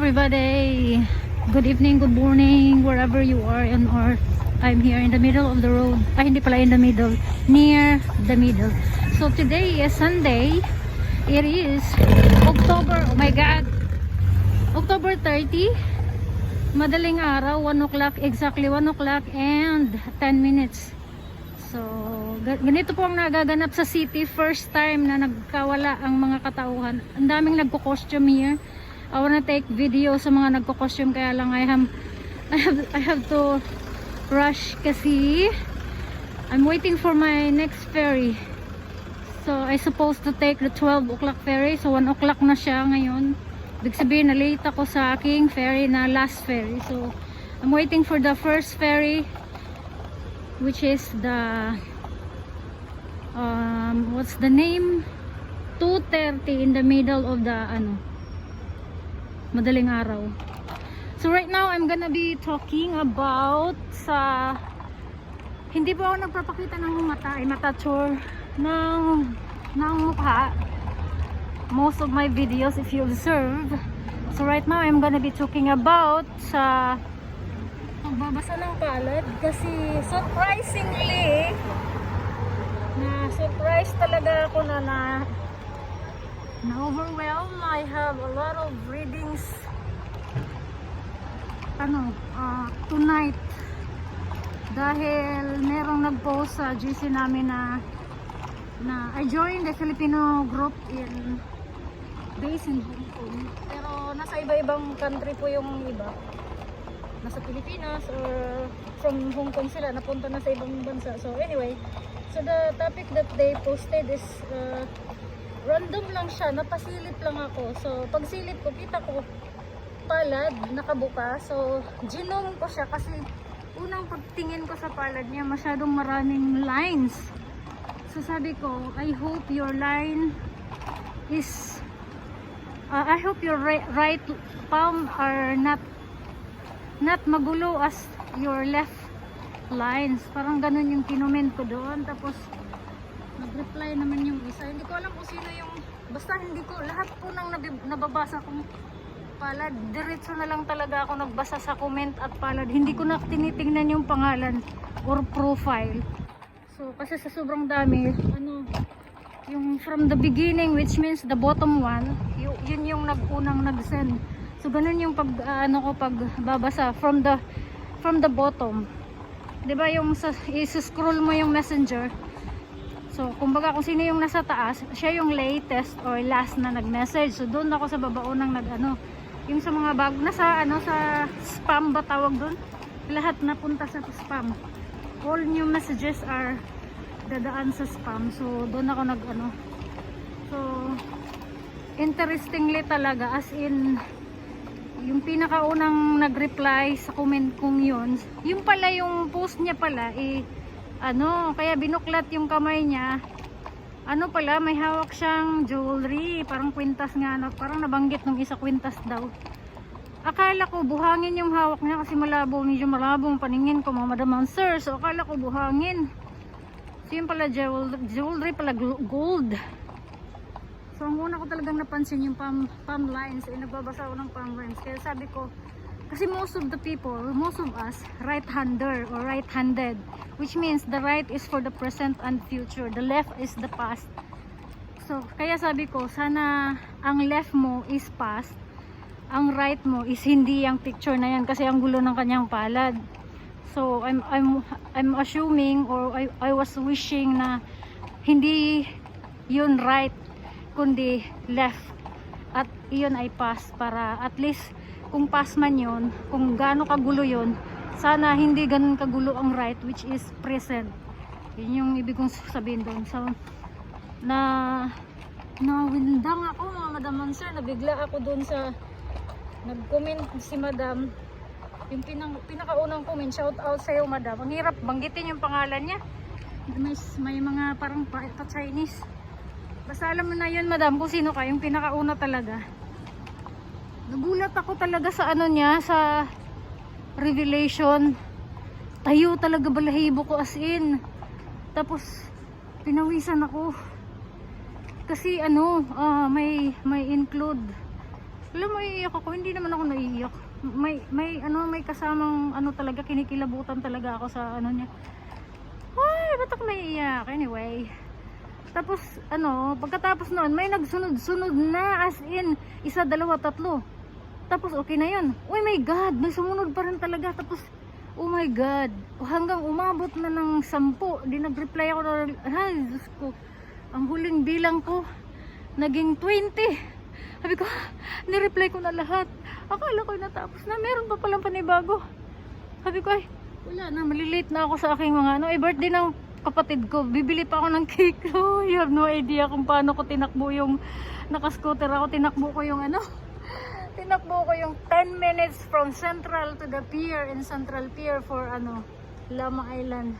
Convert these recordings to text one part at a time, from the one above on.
everybody. Good evening, good morning, wherever you are on earth. I'm here in the middle of the road. Ay, hindi pala in the middle. Near the middle. So today is Sunday. It is October, oh my God, October 30. Madaling araw, 1 o'clock, exactly 1 o'clock and 10 minutes. So, ganito po ang nagaganap sa city. First time na nagkawala ang mga katauhan. Ang daming nagko-costume here. I wanna take video sa mga nagko-costume, kaya lang I have to rush kasi I'm waiting for my next ferry. So, I supposed to take the 12 o'clock ferry. So, 1 o'clock na siya ngayon. Ibig sabihin, na late ako sa aking ferry na last ferry. So, I'm waiting for the first ferry, which is the what's the name, 2:30 in the middle of the madaling araw. So right now I'm gonna be talking about sa hindi po ako nagpapakita ng mata, ay mata-tour ng mukha most of my videos if you observe. So right now I'm gonna be talking about sa pagbabasa ng palad kasi surprisingly na-surprise talaga ako na overwhelm. I have a lot of readings tonight dahil merong nag-post sa GC namin na I joined the Filipino group based in Hong Kong, pero nasa iba-ibang country po yung iba. Nasa Pilipinas or from Hong Kong sila, napunta na sa ibang bansa. So anyway, so the topic that they posted is random lang siya, napasilip lang ako. So pagsilip ko, kita ko palad nakabuka. So ginome ko siya kasi unang pagtingin ko sa palad niya, masyadong maraming lines. So sabi ko, I hope your line is I hope your right palm are not magulo as your left lines. Parang ganun yung kinoment ko doon. Tapos nag-reply naman yung isa. Hindi ko alam kung sino yung, basta hindi ko, lahat po nang nababasa kong palad, diretso na lang talaga ako nagbasa sa comment at palad. Hindi ko na tinitingnan yung pangalan or profile. So kasi sa sobrang dami, yung from the beginning, which means the bottom one, yun yung unang nag-send. So ganun yung pagbabasa from the bottom. 'Di ba yung i-scroll mo yung messenger. So kumbaga kung sino yung nasa taas, siya yung latest or last na nag-message. So doon ako sa baba unang yung sa mga bago nasa sa spam ba tawag doon? Lahat napunta sa spam. All new messages are dadaan sa spam. So doon ako So interestingly talaga, as in yung pinakaunang nag-reply sa comment kong yun, yung pala yung post niya pala kaya binuklat yung kamay niya, pala may hawak siyang jewelry, parang kwintas nga, parang nabanggit nung isa kwintas daw. Akala ko buhangin yung hawak niya kasi medyo malabo ang paningin ko, mga madam sir. So akala ko buhangin. So yun pala jewelry pala, gold. So ang una ko talagang napansin yung palm lines, nagbabasa ako ng palm lines. Kaya sabi ko, kasi most of us, right-hander or right-handed, which means the right is for the present and future, the left is the past. So kaya sabi ko, sana ang left mo is past, ang right mo is hindi yung picture na yan kasi ang gulo ng kanyang palad. So I'm assuming or I was wishing na hindi yun right kundi left at iyon ay pass, para at least kung pass man yun, kung gaano kagulo yun, sana hindi ganun kagulo ang right, which is present. Yun yung ibig kong sabihin doon. So nawindang ako mga madam sir, nabigla ako doon sa nag-comment si madam, yung pinakaunang comment. Shout out sa'yo madam, ang hirap banggitin yung pangalan niya, may mga parang pa-Chinese. Basta alam mo na yun madam kung sino ka, yung pinakauna talaga. Nagulat ako talaga sa niya, sa revelation. Tayo talaga balahibo ko as in. Tapos pinawisan ako. Kasi may include Alam mo, iiyak ako. Hindi naman ako naiiyak. May kasamang ano talaga, kinikilabutan talaga ako sa ano niya. Ay, ba't ako naiiyak? Anyway. Tapos, pagkatapos noon, may nagsunod-sunod na, as in, 1, 2, 3. Tapos, okay na yun. Oh my God, may sumunod pa rin talaga. Tapos, oh my God, hanggang umabot na ng 10. Di nag-reply ako na, ay, Diyos ko. Ang huling bilang ko, naging 20. Sabi ko, nireply ko na lahat. Akala ko natapos na, meron pa palang panibago. Sabi ko, ay, wala na, malilate na ako sa aking mga, birthday ng kapatid ko. Bibili pa ako ng cake. Oh, you have no idea kung paano ko tinakbo yung, naka-scooter ako, tinakbo ko yung tinakbo ko yung 10 minutes from Central to the pier, in Central Pier for Lama Island.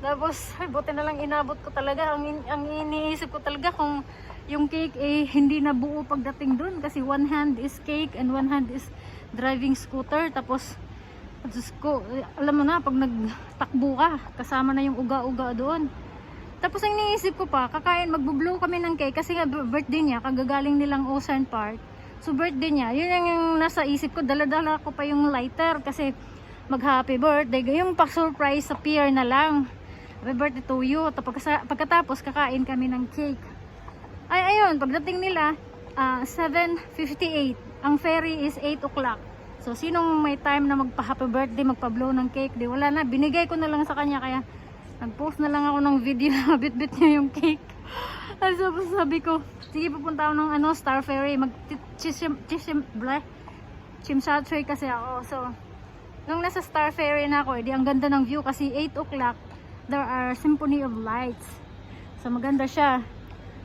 Tapos, ay, buti na lang inabot ko talaga. Ang iniisip ko talaga kung yung cake hindi na buo pagdating dun kasi one hand is cake and one hand is driving scooter. Tapos, Diyos ko, alam mo na, pag nagtakbo ka, kasama na yung uga-uga doon. Tapos ang iniisip ko pa, magbo-blow kami ng cake kasi nga birthday niya, kagagaling nilang Ocean Park. So birthday niya, yun yung nasa isip ko, dala-dala ko pa yung lighter kasi mag-happy birthday. Yung pa-surprise sa pier na lang. Happy birthday to you. Pagkatapos, kakain kami ng cake. Ay, ayun, pagdating nila, 7:58. Ang ferry is 8 o'clock. So, sinong may time na magpa-happy birthday, magpa-blow ng cake? Di wala na. Binigay ko na lang sa kanya. Kaya, nag-post na lang ako ng video na bit-bit niya yung cake. Sabi ko, sige, pupunta ako ng Star Ferry. Chimshatray kasi ako. So, nung nasa Star Ferry na ako, di ang ganda ng view kasi 8 o'clock, there are symphony of lights. So, maganda siya.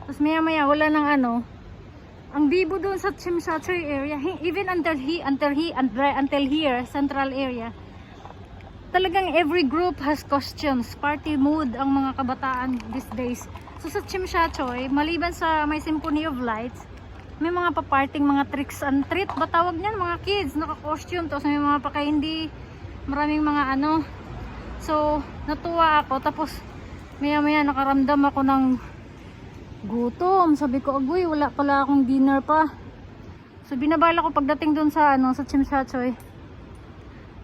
Tapos maya-maya, wala nang ang bibo doon sa Chimshatray area, even until here, central area, talagang every group has costumes, party mood ang mga kabataan these days. So sa Chimshatray, maliban sa may Symphony of Lights, may mga paparting, mga tricks and treat, ba tawag niyan, mga kids, naka-costume, tapos may mga pa-candy, maraming mga So, natuwa ako, tapos maya-maya nakaramdam ako ng gutom. Sabi ko, agoy, wala pala akong dinner pa. So, binabala ko pagdating dun sa Chimshatray.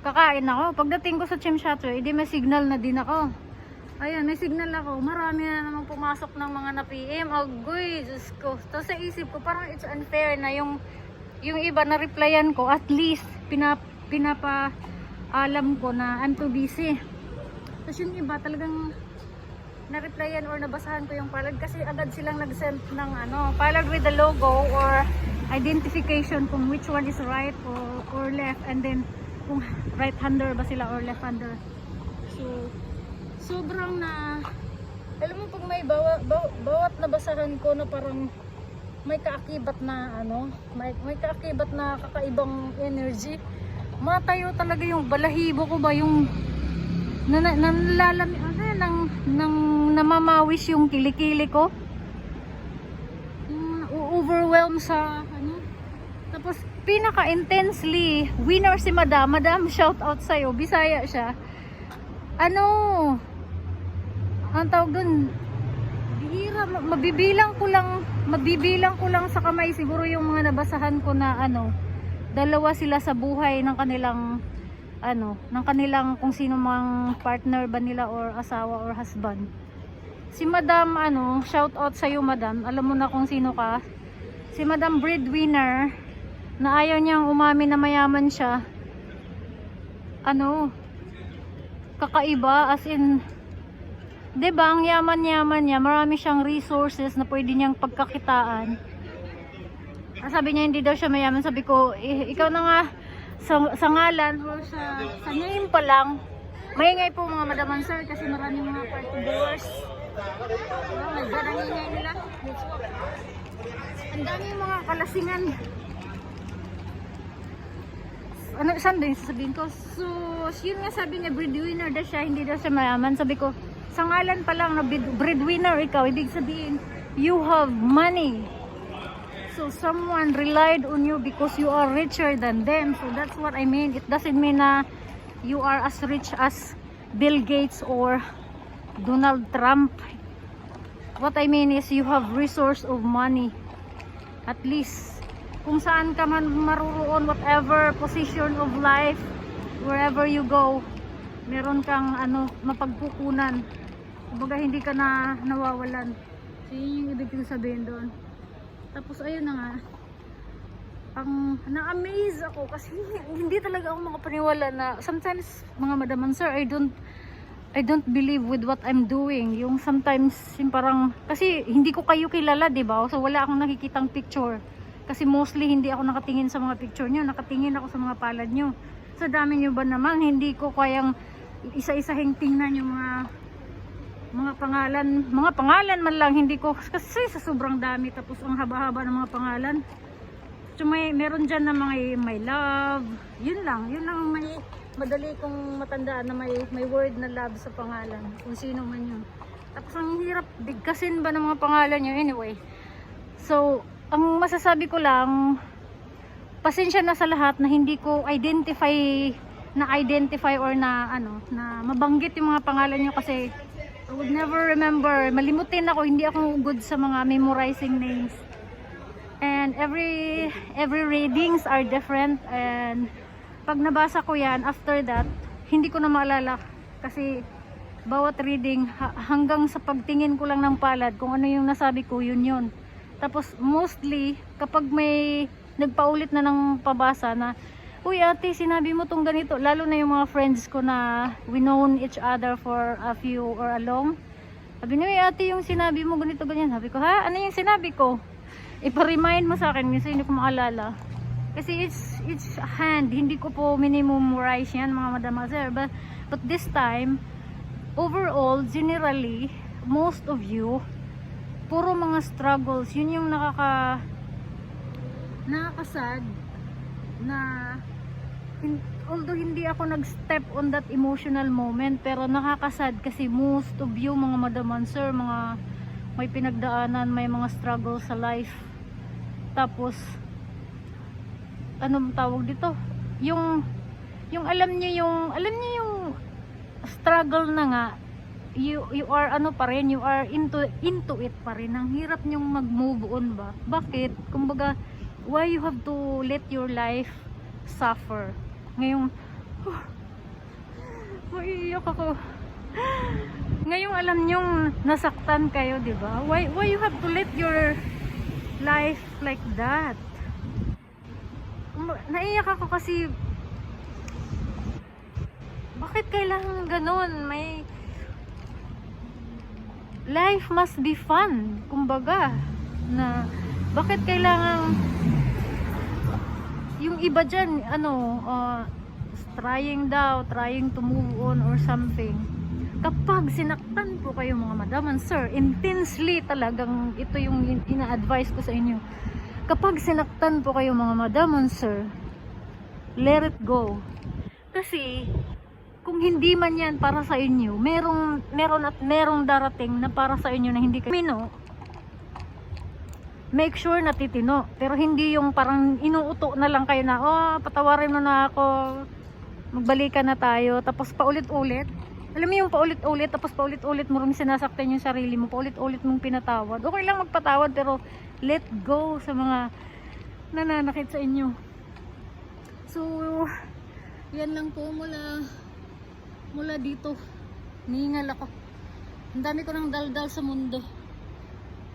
Kakain ako. Pagdating ko sa Chimshatray, may signal na din ako. Ayan, may signal ako. Marami na namang pumasok ng mga na-PM. Agoy, Diyos ko. Tapos sa isip ko, parang it's unfair na yung iba na replyan ko, at least, pinapa-alam ko na I'm too busy. Tapos yung iba talagang na-replyan or nabasahan ko yung palad kasi agad silang nag-send ng palad with the logo or identification kung which one is right or left, and then kung right-hander ba sila or left-hander. So, sobrang alam mo, pag may bawat nabasahan ko na parang may kaakibat na may kaakibat na kakaibang energy. Matayo talaga yung balahibo ko ba, yung namamawis yung kilikili ko, overwhelmed sa tapos pinaka-intensely winner si Madam, shout out sa'yo, Bisaya siya. Ang tawag dun, bihira, mabibilang ko lang sa kamay siguro yung mga nabasahan ko na dalawa sila sa buhay ng kanilang ng kanilang kung sino mang partner ba nila or asawa or husband. Si Madam, shout out sa iyo, Madam. Alam mo na kung sino ka. Si Madam breadwinner na ayaw niyang umamin na mayaman siya. Kakaiba, as in, 'di ba, ang yaman-yaman niya, marami siyang resources na pwede niyang pagkakitaan. Sabi niya hindi daw siya mayaman. Sabi ko, ikaw na nga, sa ngalan or sa name pa lang, maingay po mga Madam Sir kasi maraming mga party goers. Ang ingay nila. Ang dami mga kalasingan. Saan din sasabihin ko? So, yun nga, sabi niya, breadwinner daw siya, hindi daw siya mayaman. Sabi ko, sa ngalan pa lang na breadwinner ikaw, ibig sabihin, you have money. So someone relied on you because you are richer than them. So that's what I mean. It doesn't mean na you are as rich as Bill Gates or Donald Trump. What I mean is you have resource of money. At least kung saan ka man maruroon, whatever position of life, wherever you go, meron kang mapagkukunan. Kumbaga hindi ka na nawawalan. So yun yung ibig kong sabihin doon. Tapos ayun na nga, na-amaze ako kasi hindi talaga ako makapaniwala na sometimes, mga madam and sir, I don't believe with what I'm doing. Yung sometimes, yung parang, kasi hindi ko kayo kilala, diba? So wala akong nakikitang picture. Kasi mostly hindi ako nakatingin sa mga picture nyo, nakatingin ako sa mga palad nyo. Sa dami nyo ba naman, hindi ko kayang isa-isahing tingnan yung mga pangalan man lang, hindi ko, kasi sa sobrang dami, tapos ang haba-haba ng mga pangalan. So meron dyan na mga my love, yun lang may madali kong matandaan na may word na love sa pangalan, kung sino man yun. Tapos ang hirap bigkasin ba ng mga pangalan nyo anyway. So ang masasabi ko lang, pasensya na sa lahat na hindi ko identify or na mabanggit yung mga pangalan nyo kasi I would never remember. Malimutin ako, hindi ako good sa mga memorizing names. And every readings are different, and pag nabasa ko yan, after that, hindi ko na maalala kasi bawat reading hanggang sa pagtingin ko lang ng palad kung ano yung nasabi ko, yun. Tapos mostly kapag may nagpaulit na ng pabasa na, uy ate, sinabi mo tong ganito, lalo na yung mga friends ko na we known each other for a few or a long, sabi niyo, uy ate, yung sinabi mo ganito ganyan. Sabi ko, ha? Ano yung sinabi ko? Ipa-remind mo sa akin kasi hindi ko maalala. Kasi it's hand, hindi ko po minimumorize yan mga madam sir. But this time, overall, generally, most of you, puro mga struggles. Yun yung nakakasad na although hindi ako nag-step on that emotional moment, pero nakakasad kasi most of you mga madam sir, mga may pinagdaanan, may mga struggles sa life. Tapos anong tawag dito? Yung alam niyo yung struggle na nga, you are pa rin, you are into it pa rin. Ang hirap nyong mag-move on ba? Bakit? Kumbaga, why you have to let your life suffer? Ngayong maiiyak ako. Ngayong alam nyong nasaktan kayo, di ba? Why you have to let your life like that? Naiiyak ako kasi bakit kailangan ganun? Life must be fun, kumbaga, na bakit kailangan yung iba dyan trying to move on or something. Kapag sinaktan po kayo mga madam and sir, intensely talagang ito yung ina-advise ko sa inyo. Kapag sinaktan po kayo mga madam and sir, let it go. Kasi kung hindi man yan para sa inyo, merong darating na para sa inyo na hindi kayo make sure na titino. Pero hindi yung parang inuuto na lang kayo na, patawarin mo na ako, magbalikan na tayo, tapos paulit-ulit. Alam mo yung paulit-ulit, tapos paulit-ulit mo rin sinasaktan yung sarili mo, paulit-ulit mong pinatawad. Okay lang magpatawad, pero let go sa mga nananakit sa inyo. So yan lang po mula dito. Ningal ako. Ang dami ko ng daldal sa mundo.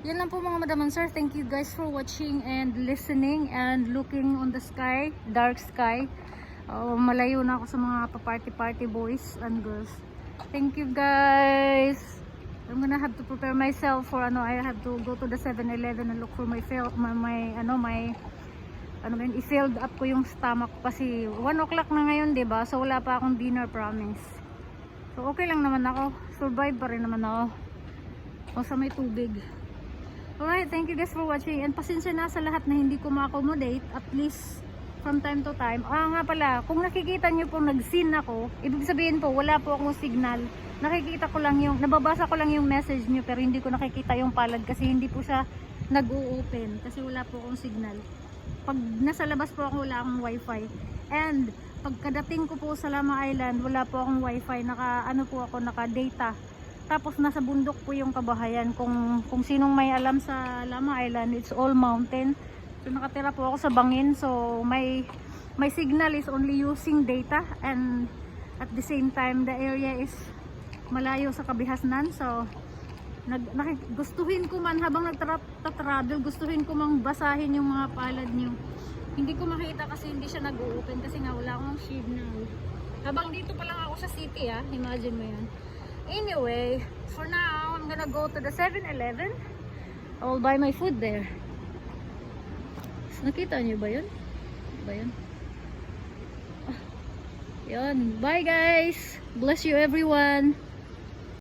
Yan lang po mga madam and sir. Thank you guys for watching and listening and looking on the sky, dark sky. Malayo na ako sa mga pa-party boys and girls. Thank you guys. I'm gonna have to prepare myself for I have to go to the 7-Eleven and look for i-filled up ko yung stomach kasi 1 o'clock na ngayon, 'di ba? So wala pa akong dinner, promise. So okay lang naman ako. Survive pa rin naman ako. O sa may tubig. Alright, thank you guys for watching. And pasensya na sa lahat na hindi ko ma-accommodate, at least from time to time. Nga pala, kung nakikita nyo po nag-scene ako, ibig sabihin po, wala po akong signal. Nakikita ko lang nababasa ko lang yung message nyo, pero hindi ko nakikita yung palad kasi hindi po siya nag-o-open. Kasi wala po akong signal. Pag nasa labas po ako, wala akong wifi. And pagkadating ko po sa Lama Island, wala po akong wifi. Naka-data. Tapos nasa bundok po yung kabahayan. Kung sinong may alam sa Lama Island, it's all mountain. So nakatira po ako sa bangin, so my signal is only using data, and at the same time the area is malayo sa kabihasnan. So gustuhin ko man habang nagtatravel, gustuhin ko mang basahin yung mga palad nyo. Hindi ko makita kasi hindi siya nag-open kasi nga wala akong signal. Habang dito pa lang ako sa city, imagine mo yan. Anyway, for now, I'm gonna go to the 7-Eleven. I will buy my food there. Nakita niyo ba yun? Yun. Bye guys! Bless you everyone!